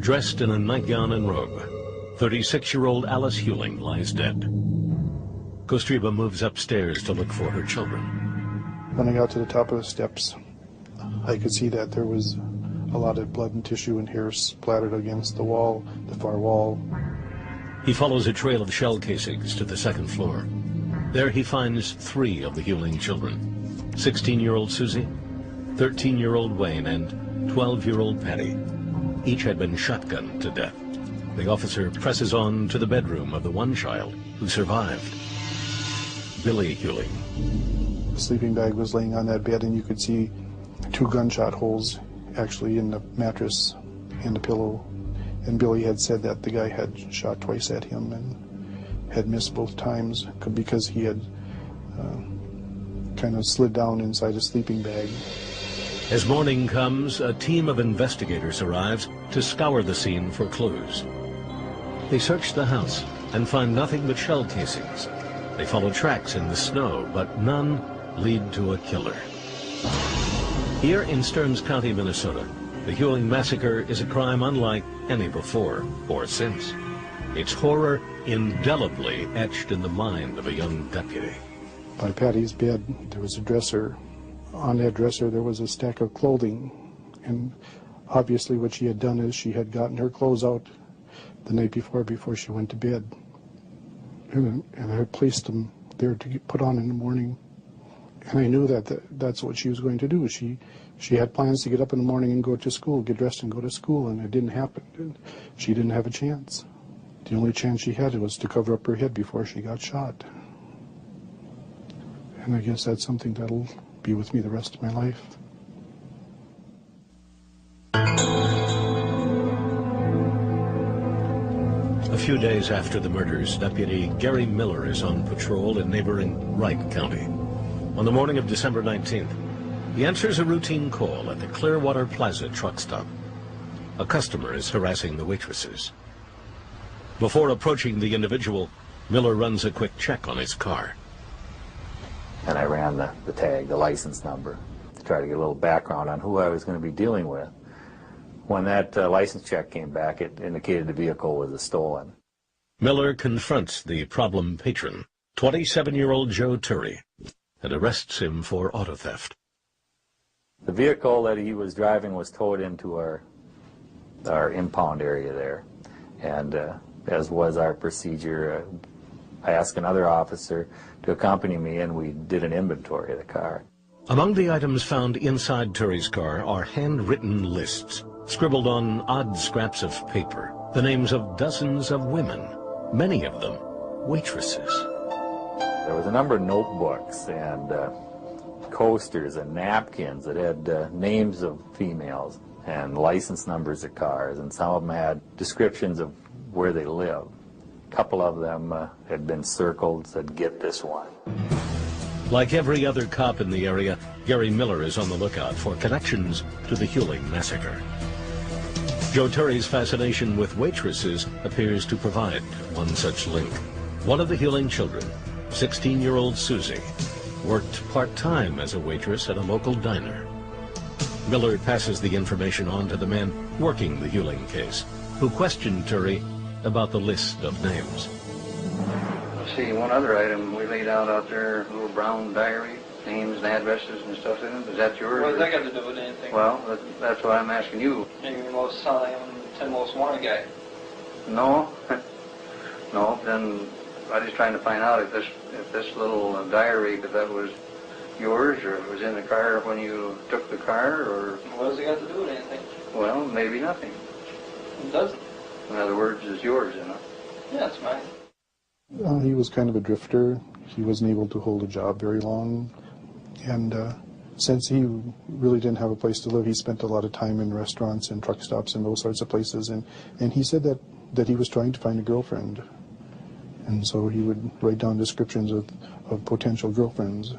Dressed in a nightgown and robe, 36-year-old Alice Hewling lies dead. Kostreba moves upstairs to look for her children. When I got to the top of the steps, I could see that there was a lot of blood and tissue and hair splattered against the wall, the far wall. He follows a trail of shell casings to the second floor. There he finds 3 of the Hewling children, 16-year-old Susie, 13-year-old Wayne, and 12-year-old Patty. Each had been shotgunned to death. The officer presses on to the bedroom of the one child who survived, Billy Hewling. The sleeping bag was laying on that bed, and you could see 2 gunshot holes actually in the mattress and the pillow. And Billy had said that the guy had shot twice at him and had missed both times because he had kind of slid down inside a sleeping bag. As morning comes, a team of investigators arrives to scour the scene for clues. They search the house and find nothing but shell casings. They follow tracks in the snow, but none lead to a killer. Here in Stearns County, Minnesota, the Hewling massacre is a crime unlike any before or since. Its horror indelibly etched in the mind of a young deputy. By Patty's bed, there was a dresser. On that dresser, there was a stack of clothing. And obviously what she had done is she had gotten her clothes out the night before she went to bed. And I had placed them there to put on in the morning. And I knew that that's what she was going to do. She had plans to get up in the morning and go to school, get dressed and go to school, and it didn't happen. And she didn't have a chance. The only chance she had was to cover up her head before she got shot. And I guess that's something that'll be with me the rest of my life. A few days after the murders, Deputy Gary Miller is on patrol in neighboring Wright County. On the morning of December 19th, he answers a routine call at the Clearwater Plaza truck stop. A customer is harassing the waitresses. Before approaching the individual, Miller runs a quick check on his car. And I ran the tag, the license number, to try to get a little background on who I was going to be dealing with. When that license check came back, it indicated the vehicle was stolen. Miller confronts the problem patron, 27-year-old Joe Turry, and arrests him for auto theft. The vehicle that he was driving was towed into our impound area there, and as was our procedure, I asked another officer to accompany me, and we did an inventory of the car. Among the items found inside Turry's car are handwritten lists, scribbled on odd scraps of paper, the names of dozens of women, many of them waitresses. There was a number of notebooks and coasters and napkins that had names of females and license numbers of cars, and some of them had descriptions of where they lived. A couple of them had been circled, said, "Get this one." Like every other cop in the area, Gary Miller is on the lookout for connections to the Hewling massacre. Joe Turry's fascination with waitresses appears to provide one such link. One of the Hewling children, 16-year-old Susie, worked part-time as a waitress at a local diner. Miller passes the information on to the man working the Hewling case, who questioned Turry about the list of names. Let's see, one other item we laid out there, a little brown diary, names and addresses and stuff in it. Is that yours? What does that got to do with anything? Well, that's what I'm asking you. Maybe the most 10 most wanted guy. No, no. Then I'm just trying to find out if this little diary, if that was yours, or if it was in the car when you took the car, or. What does it got to do with anything? Well, maybe nothing. It doesn't. In other words, it's yours, you know. Yeah, it's mine. He was kind of a drifter. He wasn't able to hold a job very long. And since he really didn't have a place to live, he spent a lot of time in restaurants and truck stops and those sorts of places. And he said that he was trying to find a girlfriend. And so he would write down descriptions of potential girlfriends.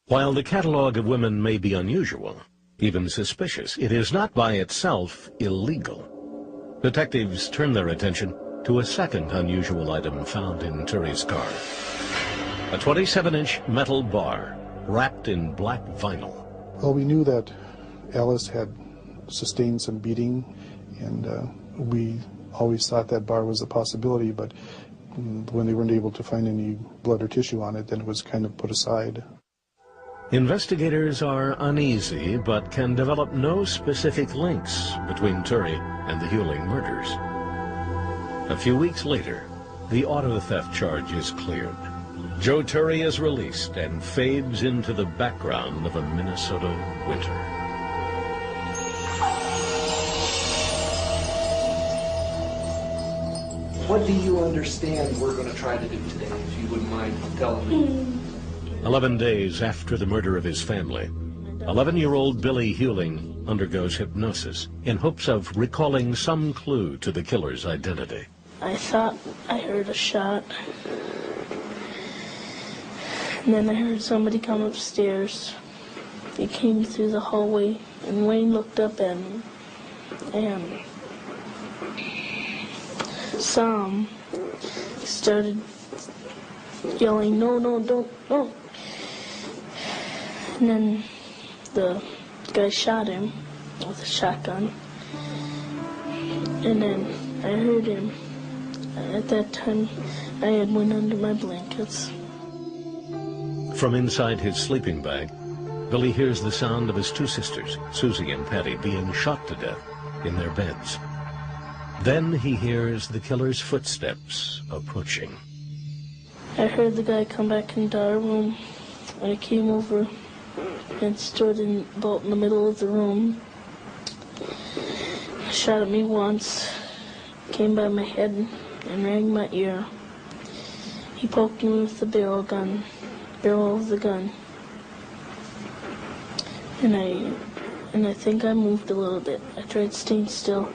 While the catalog of women may be unusual, even suspicious, it is not by itself illegal. Detectives turn their attention to a second unusual item found in Turry's car. A 27-inch metal bar wrapped in black vinyl. Well, we knew that Alice had sustained some beating, And we always thought that bar was a possibility, but when they weren't able to find any blood or tissue on it, then it was kind of put aside. Investigators are uneasy, but can develop no specific links between Turry and the Hewling murders. A few weeks later, the auto theft charge is cleared. Joe Turry is released and fades into the background of a Minnesota winter. What do you understand we're going to try to do today, if you wouldn't mind telling me? 11 days after the murder of his family, 11-year-old Billy Hewling undergoes hypnosis in hopes of recalling some clue to the killer's identity. I thought I heard a shot, and then I heard somebody come upstairs. He came through the hallway, and Wayne looked up at me, and saw him. He started yelling, "No, no, don't, no." And then the guy shot him with a shotgun. And then I heard him. At that time, I had went under my blankets. From inside his sleeping bag, Billy hears the sound of his two sisters, Susie and Patty, being shot to death in their beds. Then he hears the killer's footsteps approaching. I heard the guy come back into our room, and I came over and stood about in the middle of the room. He shot at me once, came by my head and rang my ear. He poked me with the barrel of the gun. And I think I moved a little bit. I tried staying still,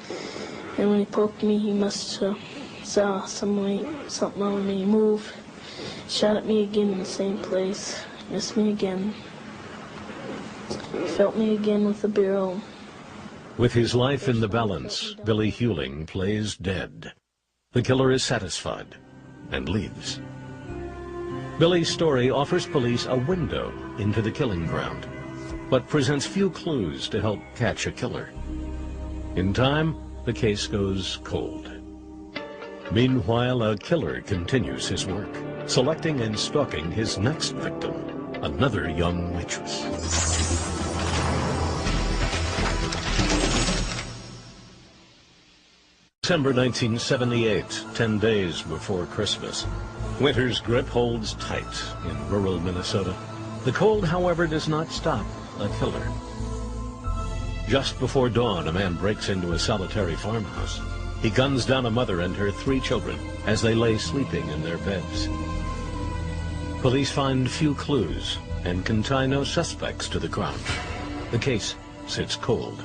and when he poked me, he must have saw something on me move. Shot at me again in the same place. Missed me again. Felt me again with the barrel. With his life in the balance, Billy Hewling plays dead. The killer is satisfied and leaves. Billy's story offers police a window into the killing ground, but presents few clues to help catch a killer. In time, the case goes cold. Meanwhile, a killer continues his work, selecting and stalking his next victim, another young waitress. December 1978, 10 days before Christmas. Winter's grip holds tight in rural Minnesota. The cold, however, does not stop a killer. Just before dawn, a man breaks into a solitary farmhouse. He guns down a mother and her 3 children as they lay sleeping in their beds. Police find few clues and can tie no suspects to the crime. The case sits cold.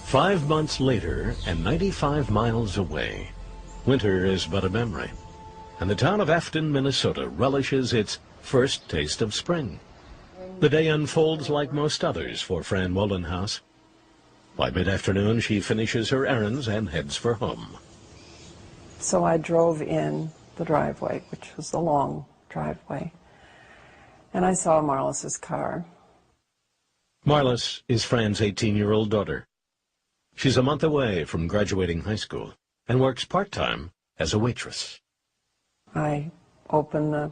"5 months later, and 95 miles away, winter is but a memory, and the town of Afton, Minnesota relishes its first taste of spring. The day unfolds like most others for Fran Wollenhaus. By mid-afternoon, she finishes her errands and heads for home. So I drove in the driveway, which was a long driveway, and I saw Marlis's car. Marlis is Fran's 18-year-old daughter. She's a month away from graduating high school and works part-time as a waitress. I opened the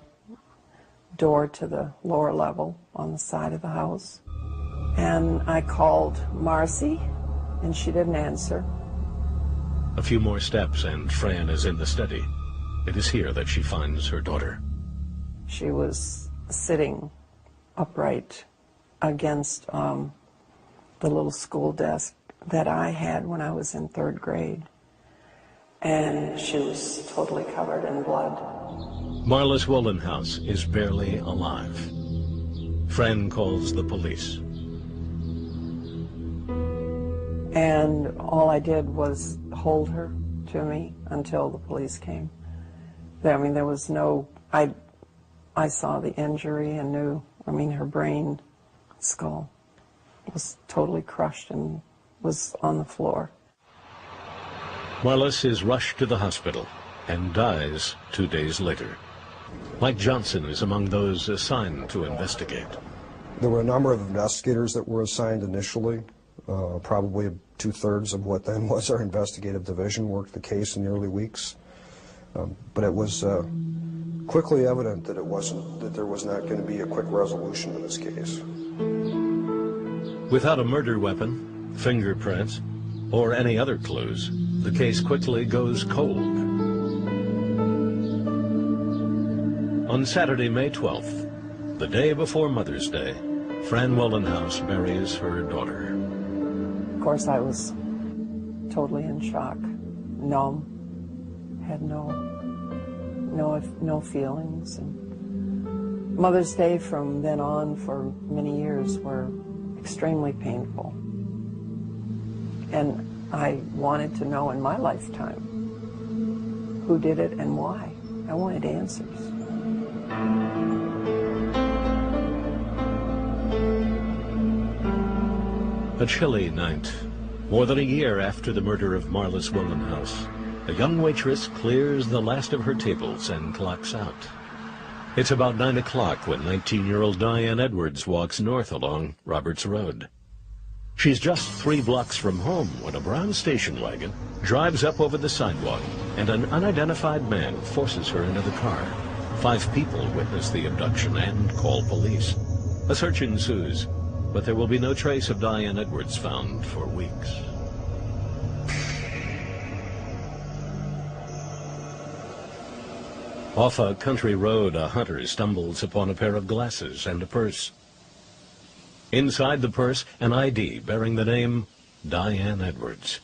door to the lower level on the side of the house, and I called Marcy, and she didn't answer. A few more steps and Fran is in the study. It is here that she finds her daughter. She was sitting upright against the little school desk that I had when I was in 3rd grade, and she was totally covered in blood. Marlis Wollenhaus is barely alive. Fran calls the police. And all I did was hold her to me until the police came. I mean, there was no, I saw the injury and knew, I mean, her brain, skull was totally crushed and was on the floor. Marlis is rushed to the hospital and dies 2 days later. Mike Johnson is among those assigned to investigate. There were a number of investigators that were assigned initially. Probably 2/3 of what then was our investigative division worked the case in the early weeks. But it was quickly evident that there was not going to be a quick resolution to this case. Without a murder weapon, fingerprints, or any other clues, the case quickly goes cold. On Saturday, May 12th, the day before Mother's Day, Fran Wollenhaus buries her daughter. Of course, I was totally in shock, numb, had no feelings. And Mother's Day from then on for many years were extremely painful. And I wanted to know in my lifetime who did it and why. I wanted answers. A chilly night, more than a year after the murder of Marlis Wollenhaus, a young waitress clears the last of her tables and clocks out. It's about 9 o'clock when 19-year-old Diane Edwards walks north along Roberts Road. She's just 3 blocks from home when a brown station wagon drives up over the sidewalk and an unidentified man forces her into the car. 5 people witness the abduction and call police. A search ensues, but there will be no trace of Diane Edwards found for weeks. Off a country road, a hunter stumbles upon a pair of glasses and a purse. Inside the purse, an ID bearing the name Diane Edwards.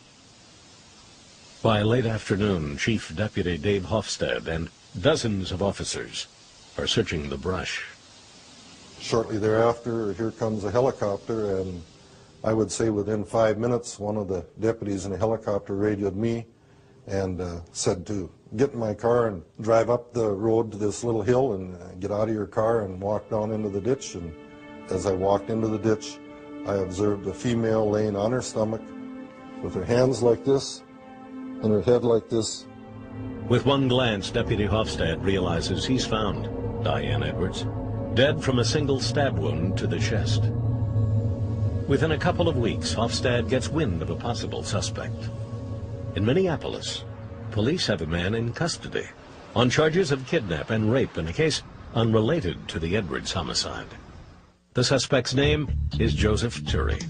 By late afternoon, Chief Deputy Dave Hofstad and dozens of officers are searching the brush. Shortly thereafter, here comes a helicopter, and I would say within 5 minutes, one of the deputies in the helicopter radioed me and said to get in my car and drive up the road to this little hill and get out of your car and walk down into the ditch. And as I walked into the ditch, I observed a female laying on her stomach with her hands like this and her head like this. With one glance, Deputy Hofstad realizes he's found Diane Edwards, dead from a single stab wound to the chest. Within a couple of weeks, Hofstad gets wind of a possible suspect. In Minneapolis, police have a man in custody on charges of kidnap and rape in a case unrelated to the Edwards homicide. The suspect's name is Joseph Turry,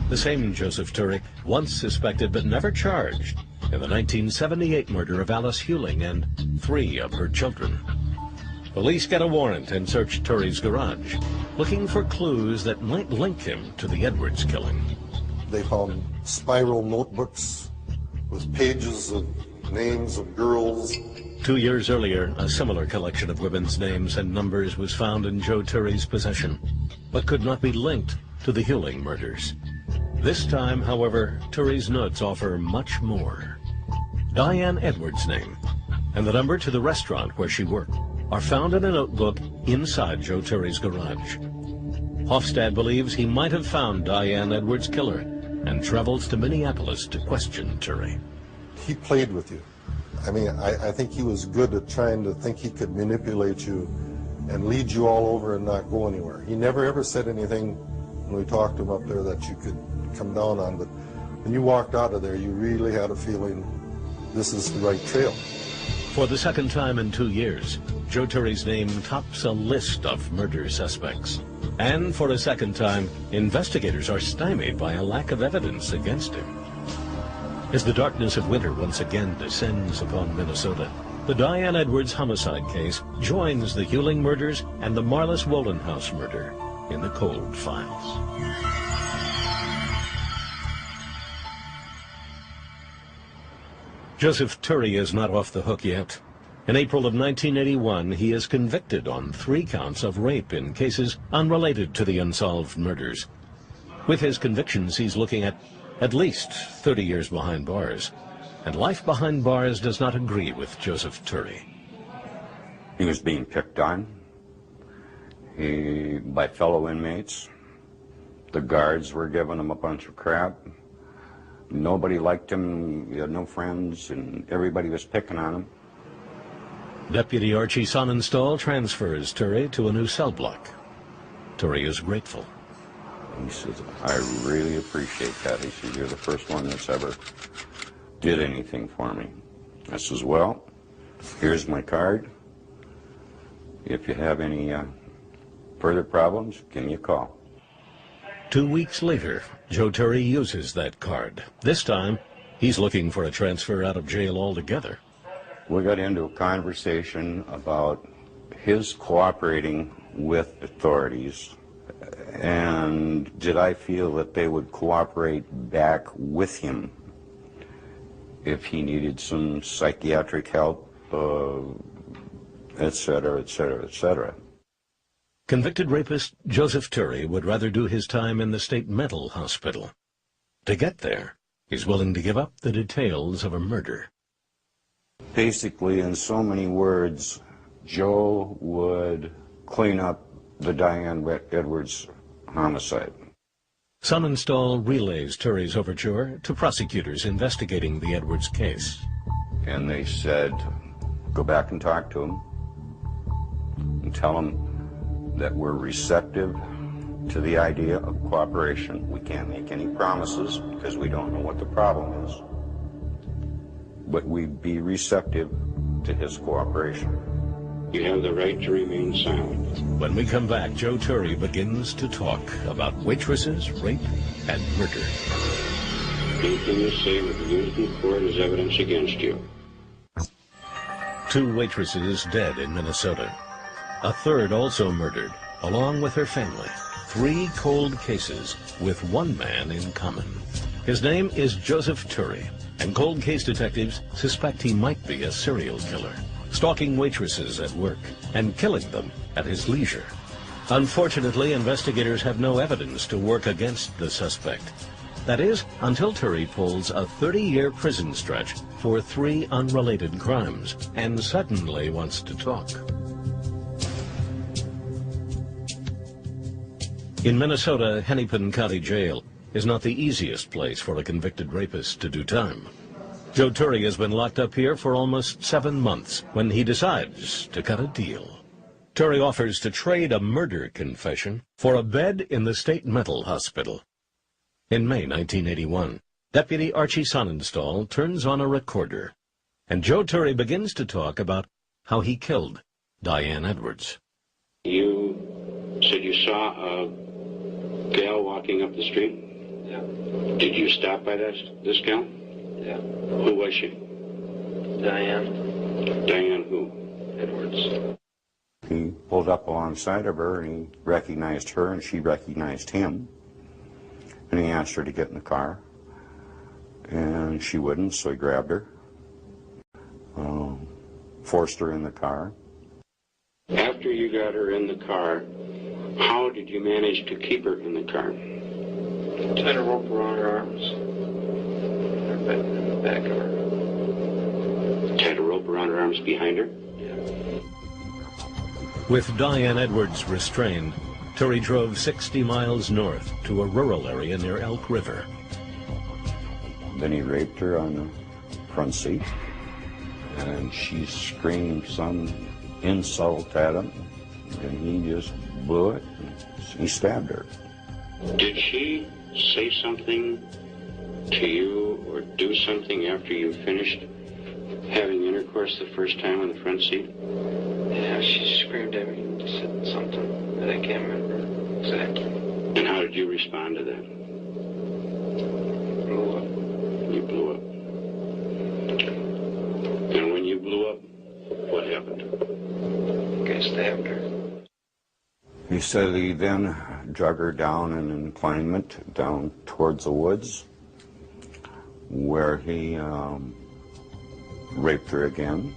the same Joseph Turry once suspected but never charged in the 1978 murder of Alice Hewling and 3 of her children. Police get a warrant and search Turry's garage, looking for clues that might link him to the Edwards killing. They found spiral notebooks with pages of names of girls. 2 years earlier, a similar collection of women's names and numbers was found in Joe Turry's possession, but could not be linked to the Hewling murders. This time, however, Turry's notes offer much more. Diane Edwards' name and the number to the restaurant where she worked are found in a notebook inside Joe Turry's garage. Hofstad believes he might have found Diane Edwards' killer and travels to Minneapolis to question Turry. He played with you. I mean, I think he was good at trying to think he could manipulate you and lead you all over and not go anywhere. He never ever said anything when we talked to him up there that you could come down on, but when you walked out of there, you really had a feeling this is the right trail. For the second time in 2 years, Joe Turry's name tops a list of murder suspects. And for a second time, investigators are stymied by a lack of evidence against him. As the darkness of winter once again descends upon Minnesota, the Diane Edwards homicide case joins the Hewling murders and the Marlis Wollenhaus murder in the cold files. Joseph Turry is not off the hook yet. In April of 1981, he is convicted on 3 counts of rape in cases unrelated to the unsolved murders. With his convictions, he's looking at least 30 years behind bars. And life behind bars does not agree with Joseph Turry. He was being picked on by fellow inmates. The guards were giving him a bunch of crap. Nobody liked him, he had no friends, and everybody was picking on him. Deputy Archie Sonnenstall transfers Turry to a new cell block. Turry is grateful. He says, I really appreciate that. He says, you're the first one that's ever did anything for me. I says, well, here's my card. If you have any further problems, give me a call. 2 weeks later, Joe Turry uses that card. This time, he's looking for a transfer out of jail altogether. We got into a conversation about his cooperating with authorities, and did I feel that they would cooperate back with him if he needed some psychiatric help, et cetera, et cetera, et cetera. Convicted rapist Joseph Turry would rather do his time in the state mental hospital. To get there, he's willing to give up the details of a murder. Basically, in so many words, Joe would clean up the Diane Edwards homicide. Sonnenstall relays Turry's overture to prosecutors investigating the Edwards case. And they said, go back and talk to him and tell him that we're receptive to the idea of cooperation. We can't make any promises because we don't know what the problem is. But we'd be receptive to his cooperation. You have the right to remain silent. When we come back, Joe Turry begins to talk about waitresses, rape, and murder. Anything you say will be used in court as evidence against you. 2 waitresses dead in Minnesota. A third also murdered, along with her family. 3 cold cases with one man in common. His name is Joseph Turry, and cold case detectives suspect he might be a serial killer, stalking waitresses at work and killing them at his leisure. Unfortunately, investigators have no evidence to work against the suspect. That is, until Turry pulls a 30-year prison stretch for 3 unrelated crimes and suddenly wants to talk. In Minnesota, Hennepin County Jail is not the easiest place for a convicted rapist to do time. Joe Turry has been locked up here for almost 7 months when he decides to cut a deal. Turry offers to trade a murder confession for a bed in the state mental hospital. In May 1981, Deputy Archie Sonnenstall turns on a recorder, and Joe Turry begins to talk about how he killed Diane Edwards. You said you saw a gal walking up the street? Yeah. Did you stop by this gal? Yeah. Who was she? Diane. Diane who? Edwards. He pulled up alongside of her, and he recognized her, and she recognized him. And he asked her to get in the car, and she wouldn't, so he grabbed her, forced her in the car. After you got her in the car, how did you manage to keep her in the car? Tied a rope around her arms. In the back of her. Tied a rope around her arms behind her? Yeah. With Diane Edwards restrained, Turry drove 60 miles north to a rural area near Elk River. Then he raped her on the front seat, and she screamed some insult at him, and he just blew it, and he stabbed her. Did she say something to you or do something after you finished having intercourse the first time on the front seat? Yeah, she screamed at me and said something that I can't remember exactly. And how did you respond to that? Blew up. You blew up. And when you blew up, what happened? I stabbed her. He said he then drug her down an inclinement down towards the woods, where he raped her again.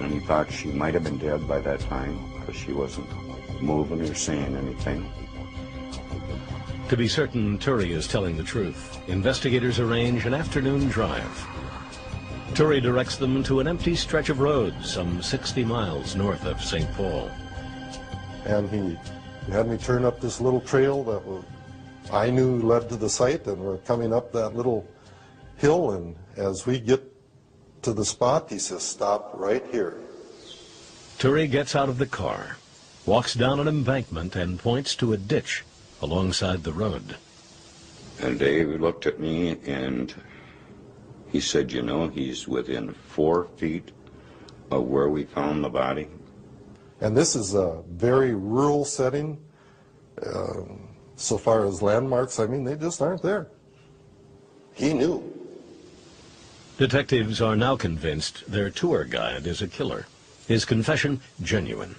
And he thought she might have been dead by that time because she wasn't moving or saying anything. To be certain Turry is telling the truth, investigators arrange an afternoon drive. Turry directs them to an empty stretch of road some 60 miles north of St. Paul. And he had me turn up this little trail that I knew led to the site, and we're coming up that little hill, and as we get to the spot, he says, stop right here. Turry gets out of the car. walks down an embankment and points to a ditch alongside the road. And Dave looked at me and he said, you know, he's within 4 feet of where we found the body. And this is a very rural setting. So far as landmarks, I mean, they just aren't there. He knew. Detectives are now convinced their tour guide is a killer. His confession genuine.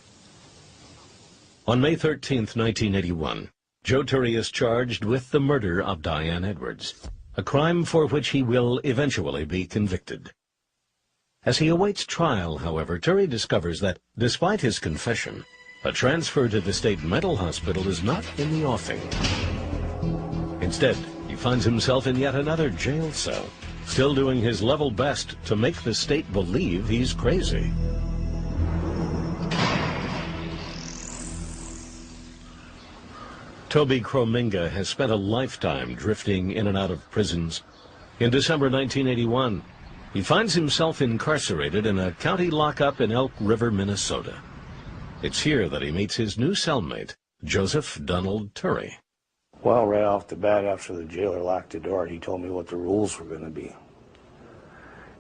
On May 13th, 1981, Joe Turry is charged with the murder of Diane Edwards, a crime for which he will eventually be convicted. As he awaits trial, however, Turry discovers that, despite his confession, a transfer to the state mental hospital is not in the offing. Instead, he finds himself in yet another jail cell, still doing his level best to make the state believe he's crazy. Toby Krominga has spent a lifetime drifting in and out of prisons. In December 1981, he finds himself incarcerated in a county lockup in Elk River, Minnesota. It's here that he meets his new cellmate, Joseph Donald Turry. Well, right off the bat, after the jailer locked the door, he told me what the rules were going to be.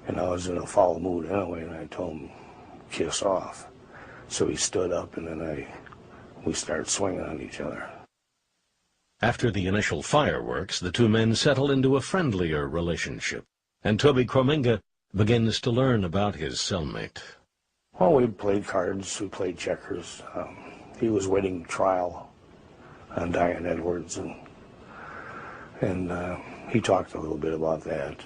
And I was in a foul mood anyway, and I told him, kiss off. So he stood up, and then we started swinging on each other. After the initial fireworks, the two men settle into a friendlier relationship, and Toby Krominga begins to learn about his cellmate. Well, we played cards, we played checkers. He was waiting trial on Diane Edwards, and he talked a little bit about that.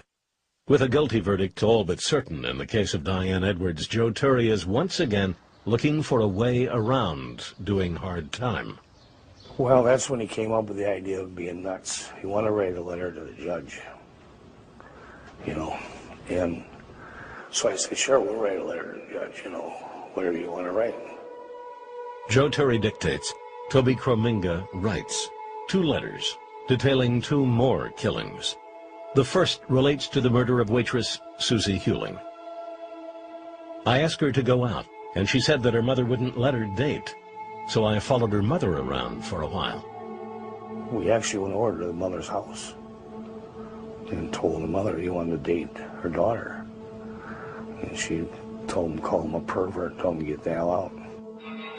With a guilty verdict all but certain in the case of Diane Edwards, Joe Turry is once again looking for a way around doing hard time. Well, that's when he came up with the idea of being nuts. He wanted to write a letter to the judge, you know, and so I said, sure, we'll write a letter to the judge, you know, whatever you want to write. Joe Turry dictates. Toby Krominga writes 2 letters detailing 2 more killings. The first relates to the murder of waitress Susie Hewling. I asked her to go out, and she said that her mother wouldn't let her date. So I followed her mother around for a while. We actually went over to the mother's house and told the mother he wanted to date her daughter. And she told him, call him a pervert, told him to get the hell out.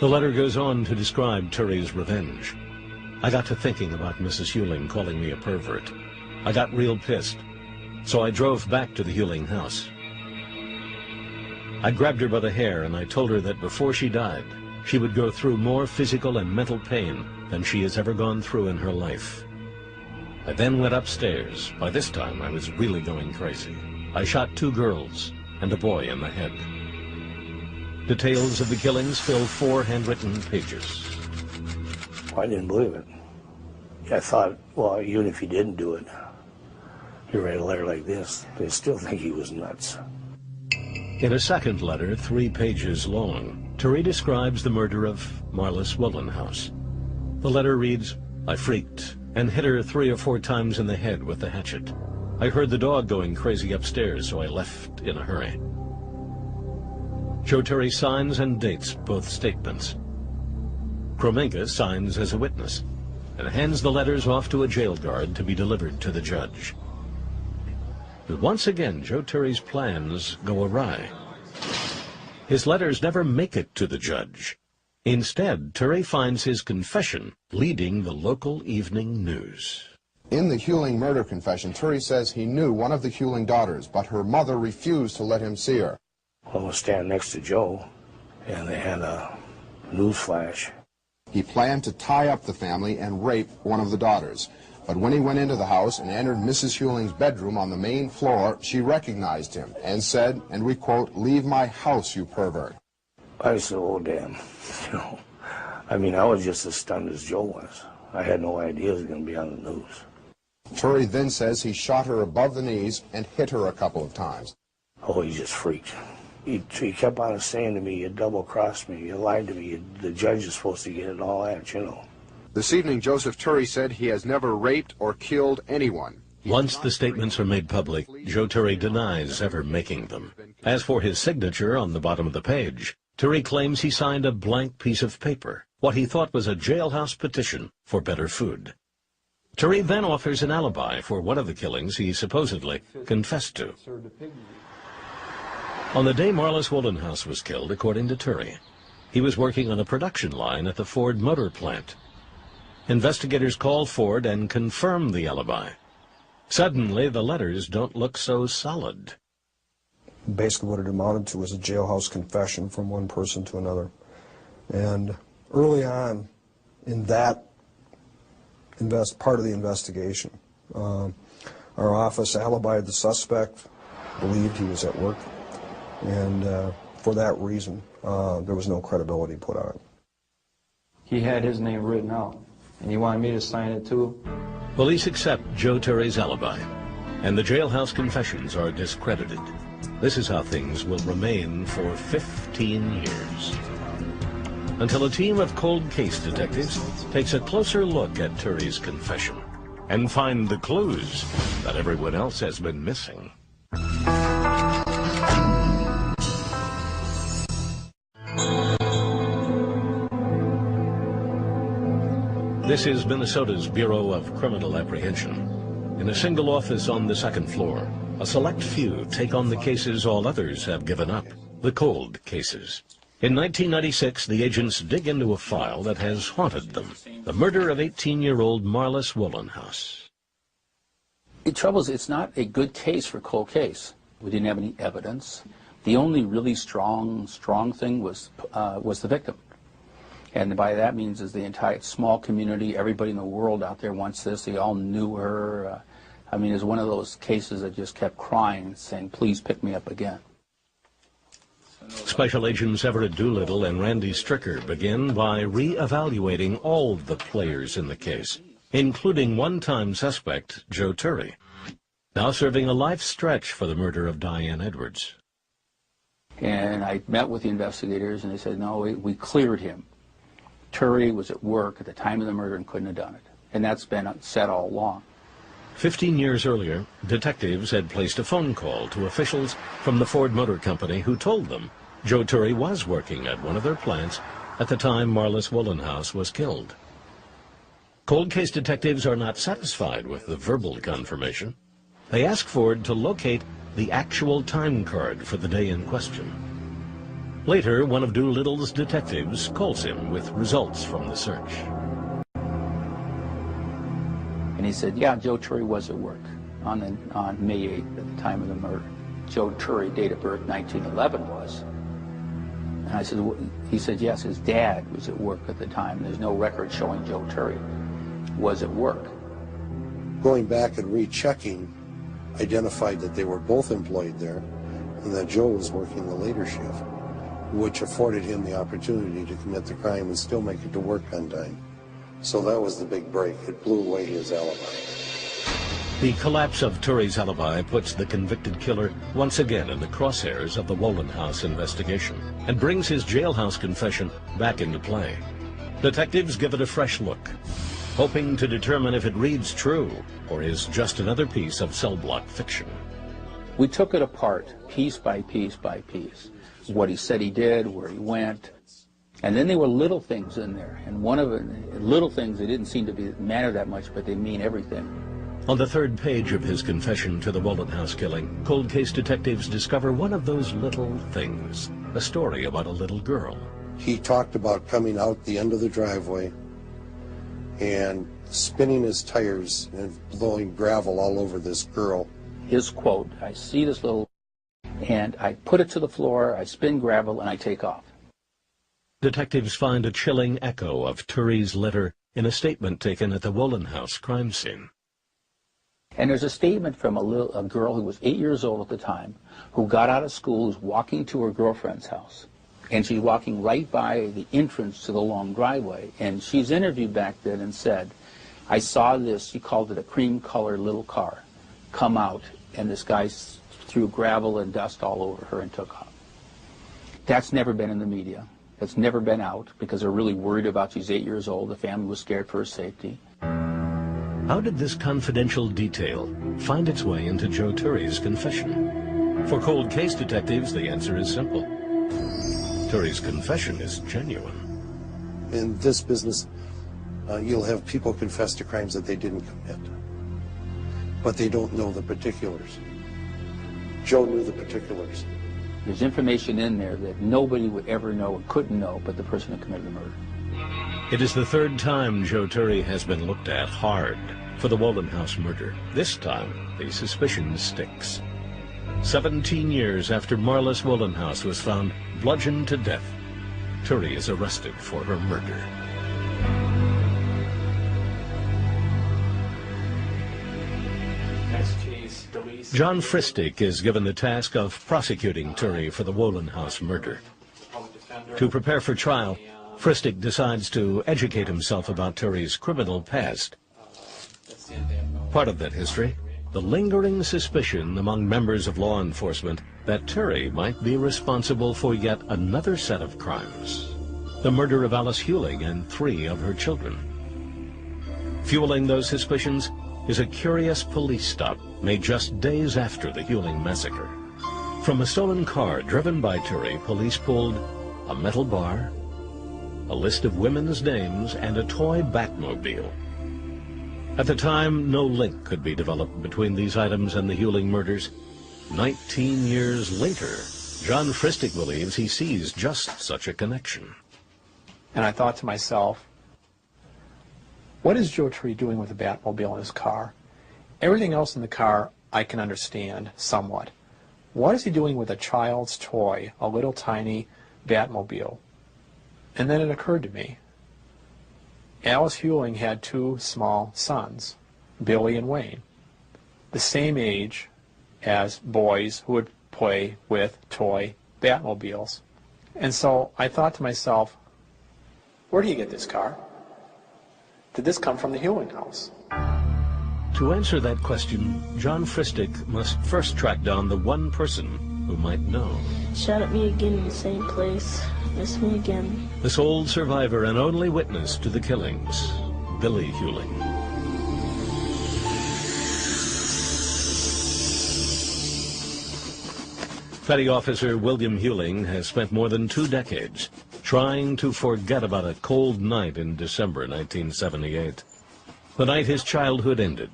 The letter goes on to describe Turry's revenge. I got to thinking about Mrs. Hewling calling me a pervert. I got real pissed, so I drove back to the Hewling house. I grabbed her by the hair and I told her that before she died, she would go through more physical and mental pain than she has ever gone through in her life. I then went upstairs. By this time, I was really going crazy. I shot 2 girls and a boy in the head. Details of the killings fill 4 handwritten pages. I didn't believe it. I thought, well, even if he didn't do it, you write a letter like this, they still think he was nuts. In a second letter, 3 pages long, Turry describes the murder of Marlis Wolenhouse. The letter reads, I freaked and hit her 3 or 4 times in the head with the hatchet. I heard the dog going crazy upstairs, so I left in a hurry. Joe Turry signs and dates both statements. Krominga signs as a witness and hands the letters off to a jail guard to be delivered to the judge. But once again, Joe Turry's plans go awry. His letters never make it to the judge. Instead, Turry finds his confession leading the local evening news. In the Hewling murder confession, Turry says he knew one of the Hewling daughters, but her mother refused to let him see her. I was standing next to Joe, and they had a news flash. He planned to tie up the family and rape one of the daughters. But when he went into the house and entered Mrs. Hewling's bedroom on the main floor, she recognized him and said, and we quote, "Leave my house, you pervert." I said, oh, damn. You know, I mean, I was just as stunned as Joe was. I had no idea it was going to be on the news. Turry then says he shot her above the knees and hit her a couple of times. Oh, he just freaked. He kept on saying to me, you double-crossed me, you lied to me, the judge is supposed to get it all at, you know. This evening, Joseph Turry said he has never raped or killed anyone. Once the statements are made public, Joe Turry denies ever making them. As for his signature on the bottom of the page, Turry claims he signed a blank piece of paper. what he thought was a jailhouse petition for better food. Turry then offers an alibi for one of the killings he supposedly confessed to. On the day Marlis Wohlenhaus was killed, according to Turry, he was working on a production line at the Ford Motor Plant. Investigators call Ford and confirm the alibi. Suddenly, the letters don't look so solid. Basically what it amounted to was a jailhouse confession from one person to another. And early on in that part of the investigation, our office alibied the suspect, believed he was at work, and for that reason, there was no credibility put on it. He had his name written out, and he wanted me to sign it too. Police accept Joe Turry's alibi, and the jailhouse confessions are discredited. This is how things will remain for 15 years. Until a team of cold case detectives takes a closer look at Turry's confession and find the clues that everyone else has been missing. This is Minnesota's Bureau of Criminal Apprehension. In a single office on the second floor, a select few take on the cases all others have given up, the cold cases. In 1996, the agents dig into a file that has haunted them, the murder of 18-year-old Marlis Wohlenhaus. The trouble is, it's not a good case for cold case. We didn't have any evidence. The only really strong thing was the victim. And by that means is the entire small community, everybody in the world out there wants this. They all knew her. I mean, it's one of those cases that just kept crying, saying, please pick me up again. Special Agents Everett Doolittle and Randy Stricker begin by re-evaluating all the players in the case, including one-time suspect Joe Turry, now serving a life stretch for the murder of Diane Edwards. And I met with the investigators, and they said, no, we cleared him. Turry was at work at the time of the murder and couldn't have done it. And that's been said all along. 15 years earlier, detectives had placed a phone call to officials from the Ford Motor Company who told them Joe Turry was working at one of their plants at the time Marlis Wohlenhaus was killed. Cold case detectives are not satisfied with the verbal confirmation. They ask Ford to locate the actual time card for the day in question. Later, one of Doolittle's detectives calls him with results from the search. And he said, yeah, Joe Turry was at work on May 8th at the time of the murder. Joe Turry, date of birth 1911 was. And I said, he said, yes, his dad was at work at the time. There's no record showing Joe Turry was at work. Going back and rechecking, identified that they were both employed there and that Joe was working the later shift, which afforded him the opportunity to commit the crime and still make it to work on time. So that was the big break. It blew away his alibi. The collapse of Turry's alibi puts the convicted killer once again in the crosshairs of the Wohlenhaus investigation and brings his jailhouse confession back into play. Detectives give it a fresh look, hoping to determine if it reads true or is just another piece of cell block fiction. We took it apart, piece by piece by piece. What he said he did, where he went. And then there were little things in there. And one of the little things that didn't seem to matter that much, but they mean everything. On the third page of his confession to the Wohlenhaus killing, cold case detectives discover one of those little things, a story about a little girl. He talked about coming out the end of the driveway and spinning his tires and blowing gravel all over this girl. His quote, I see this little, and I put it to the floor, I spin gravel, and I take off. Detectives find a chilling echo of Turry's letter in a statement taken at the Wohlenhaus crime scene. And there's a statement from a girl who was 8 years old at the time, who got out of school, who's walking to her girlfriend's house. And she's walking right by the entrance to the long driveway. And she's interviewed back then and said, I saw this, she called it a cream-colored little car, come out, and this guy threw gravel and dust all over her and took off. That's never been in the media. That's never been out because they're really worried about she's 8 years old. The family was scared for her safety. How did this confidential detail find its way into Joe Turry's confession? For cold case detectives, the answer is simple. Turry's confession is genuine. in this business, you'll have people confess to crimes that they didn't commit, but they don't know the particulars. Joe knew the particulars. There's information in there that nobody would ever know or couldn't know but the person who committed the murder. It is the third time Joe Turry has been looked at hard for the Wolin House murder. This time, the suspicion sticks. 17 years after Marlis Wolinhouse was found bludgeoned to death, Turry is arrested for her murder. John Fristic is given the task of prosecuting Turry for the Wolinhouse murder. To prepare for trial, Fristic decides to educate himself about Turry's criminal past. Part of that history, the lingering suspicion among members of law enforcement that Turry might be responsible for yet another set of crimes, the murder of Alice Huling and 3 of her children. Fueling those suspicions is a curious police stop made just days after the Huling massacre. From a stolen car driven by Turry, police pulled a metal bar, a list of women's names, and a toy Batmobile. At the time, no link could be developed between these items and the Huling murders. 19 years later, John Fristic believes he sees just such a connection. And I thought to myself, what is Joe Turry doing with the Batmobile in his car? Everything else in the car I can understand somewhat. What is he doing with a child's toy, a little tiny Batmobile? And then it occurred to me, Alice Huling had 2 small sons, Billy and Wayne, the same age as boys who would play with toy Batmobiles. And so I thought to myself, where do you get this car? Did this come from the Huling house? To answer that question, John Fristic must first track down the one person who might know. Shot at me again in the same place. Missed me again. The sole survivor and only witness to the killings, Billy Huling. Petty Officer William Huling has spent more than 2 decades trying to forget about a cold night in December 1978. The night his childhood ended.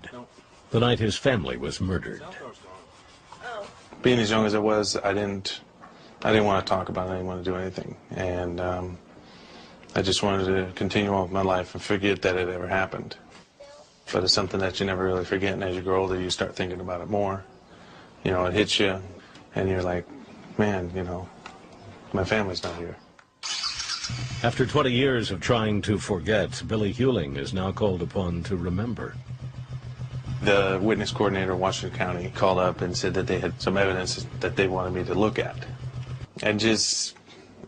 The night his family was murdered. Being as young as I was, I didn't want to talk about it. I didn't want to do anything. And I just wanted to continue on with my life and forget that it ever happened. But it's something that you never really forget, and as you grow older, you start thinking about it more. You know, it hits you, and you're like, man, you know, my family's not here. After 20 years of trying to forget, Billy Huling is now called upon to remember. The witness coordinator in Washington County called up and said that they had some evidence that they wanted me to look at. And just,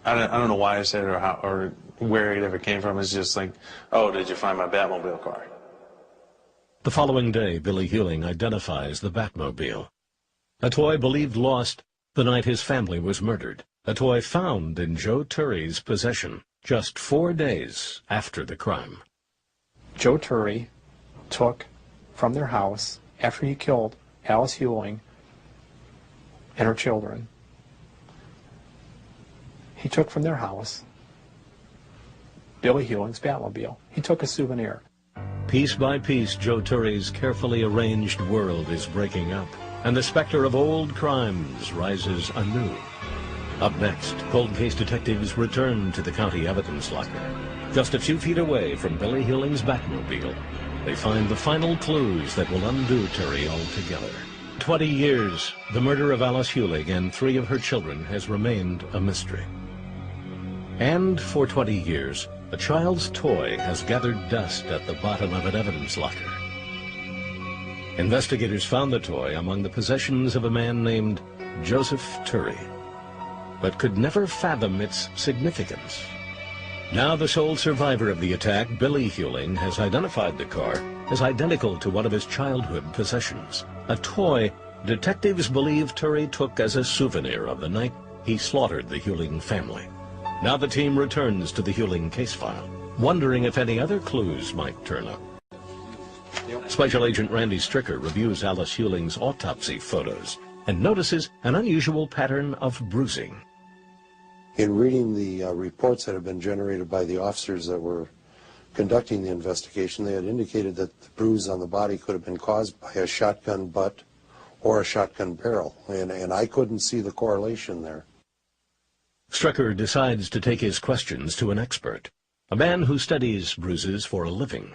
I don't know why I said it or how or where it ever came from. It's just like, oh, did you find my Batmobile car? The following day, Billy Huling identifies the Batmobile. A toy believed lost the night his family was murdered. A toy found in Joe Turry's possession just 4 days after the crime. Joe Turry took from their house, after he killed Alice Huling and her children, he took from their house Billy Huling's Batmobile. He took a souvenir. Piece by piece, Joe Turry's carefully arranged world is breaking up, and the specter of old crimes rises anew. Up next, cold case detectives return to the county evidence locker. Just a few feet away from Billy Huling's Batmobile, they find the final clues that will undo Turry altogether. 20 years, the murder of Alice Huling and 3 of her children has remained a mystery. And for 20 years, a child's toy has gathered dust at the bottom of an evidence locker. Investigators found the toy among the possessions of a man named Joseph Turry, but could never fathom its significance. Now the sole survivor of the attack, Billy Huling, has identified the car as identical to one of his childhood possessions, a toy detectives believe Turry took as a souvenir of the night he slaughtered the Huling family. Now the team returns to the Huling case file, wondering if any other clues might turn up. Special Agent Randy Stricker reviews Alice Huling's autopsy photos and notices an unusual pattern of bruising. In reading the reports that have been generated by the officers that were conducting the investigation, they had indicated that the bruise on the body could have been caused by a shotgun butt or a shotgun barrel, and I couldn't see the correlation there. Stricker decides to take his questions to an expert, a man who studies bruises for a living.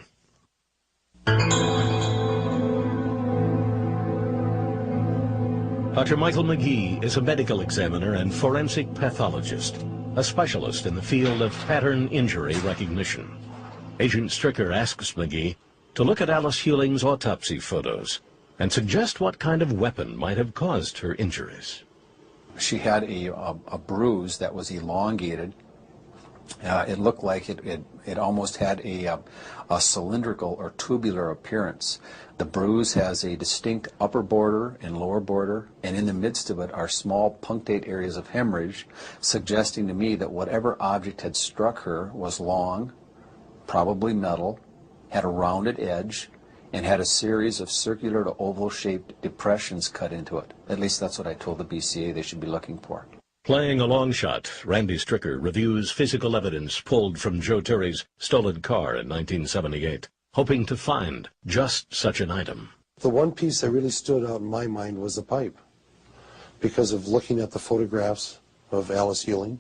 Dr. Michael McGee is a medical examiner and forensic pathologist, a specialist in the field of pattern injury recognition. Agent Stricker asks McGee to look at Alice Hewling's autopsy photos and suggest what kind of weapon might have caused her injuries. She had a bruise that was elongated. It looked like it almost had a cylindrical or tubular appearance. The bruise has a distinct upper border and lower border, and in the midst of it are small punctate areas of hemorrhage, suggesting to me that whatever object had struck her was long, probably metal, had a rounded edge, and had a series of circular to oval-shaped depressions cut into it. At least that's what I told the BCA they should be looking for. Playing a long shot, Randy Stricker reviews physical evidence pulled from Joe Terry's stolen car in 1978, hoping to find just such an item. The one piece that really stood out in my mind was the pipe, because of looking at the photographs of Alice Hewling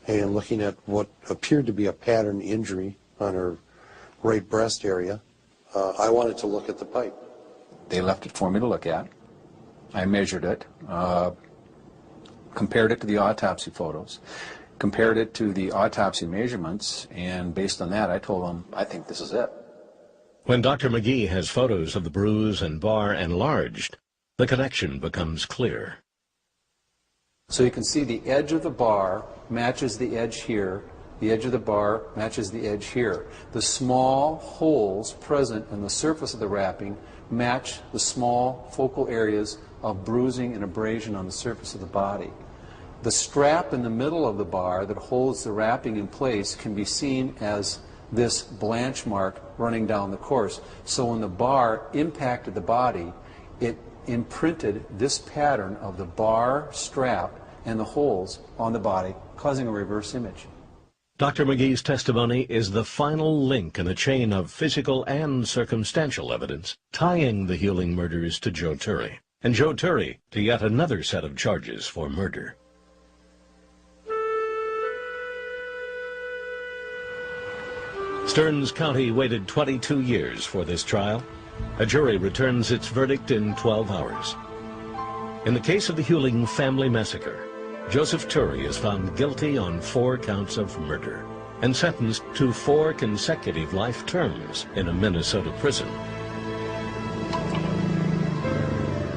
and looking at what appeared to be a pattern injury on her right breast area. I wanted to look at the pipe. They left it for me to look at. I measured it, compared it to the autopsy photos, compared it to the autopsy measurements, and based on that, I told them, I think this is it. When Dr. McGee has photos of the bruise and bar enlarged, the connection becomes clear. So you can see the edge of the bar matches the edge here. The edge of the bar matches the edge here. The small holes present in the surface of the wrapping match the small focal areas of bruising and abrasion on the surface of the body. The strap in the middle of the bar that holds the wrapping in place can be seen as this blanch mark running down the course. So when the bar impacted the body, it imprinted this pattern of the bar, strap, and the holes on the body, causing a reverse image. Dr. McGee's testimony is the final link in a chain of physical and circumstantial evidence tying the Hewling murders to Joe Terry, and Joe Terry to yet another set of charges for murder. Stearns County waited 22 years for this trial. A jury returns its verdict in 12 hours. In the case of the Hewling family massacre, Joseph Turry is found guilty on 4 counts of murder and sentenced to 4 consecutive life terms in a Minnesota prison.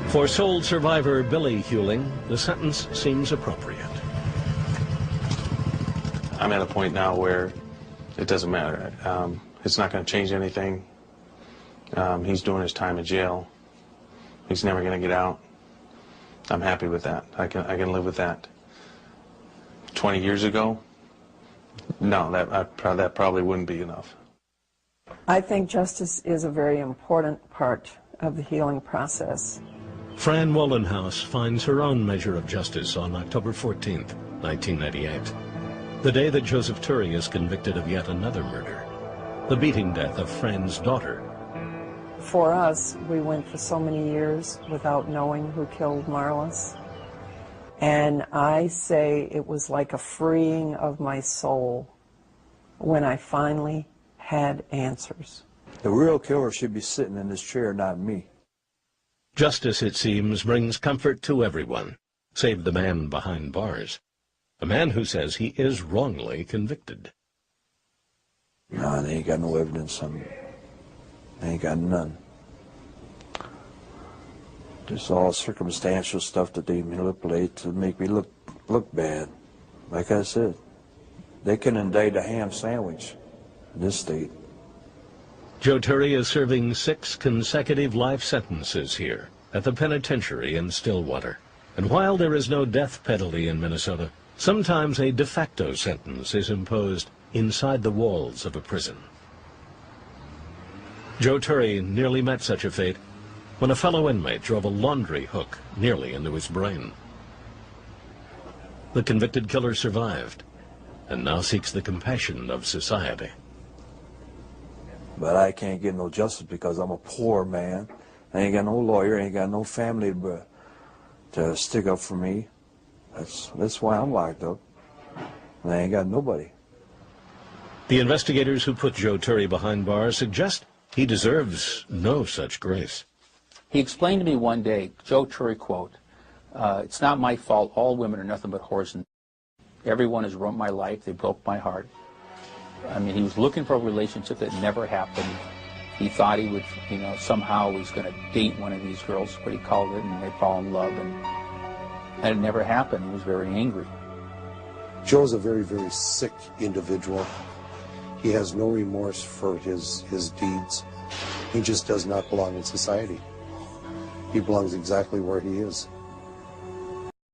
For sole survivor Billy Hewling, the sentence seems appropriate. I'm at a point now where it doesn't matter. It's not going to change anything. He's doing his time in jail. He's never going to get out. I'm happy with that. I can live with that. 20 years ago, no, that probably wouldn't be enough. I think justice is a very important part of the healing process. Fran Wollenhaus finds her own measure of justice on October 14th, 1998, the day that Joseph Turry is convicted of yet another murder, the beating death of Fran's daughter. For us, we went for so many years without knowing who killed Marlis. And I say it was like a freeing of my soul when I finally had answers. The real killer should be sitting in this chair, not me. Justice, it seems, brings comfort to everyone, save the man behind bars, a man who says he is wrongly convicted. No, they ain't got no evidence on me. They ain't got none. Just all circumstantial stuff that they manipulate to make me look bad. Like I said, they can indict a ham sandwich in this state. Joe Turry is serving 6 consecutive life sentences here at the penitentiary in Stillwater. And while there is no death penalty in Minnesota, sometimes a de facto sentence is imposed inside the walls of a prison. Joe Turry nearly met such a fate when a fellow inmate drove a laundry hook nearly into his brain. The convicted killer survived and now seeks the compassion of society. But I can't get no justice because I'm a poor man. I ain't got no lawyer, ain't got no family to stick up for me. That's why I'm locked up. And I ain't got nobody. The investigators who put Joe Turry behind bars suggest he deserves no such grace. He explained to me one day, Joe Turry quote, "It's not my fault. All women are nothing but whores. And everyone has ruined my life. They broke my heart." I mean, he was looking for a relationship that never happened. He thought he would, somehow he's going to date one of these girls, what he called it, and they'd fall in love. And it never happened. He was very angry. Joe's a very, very sick individual. He has no remorse for his deeds. He just does not belong in society. He belongs exactly where he is.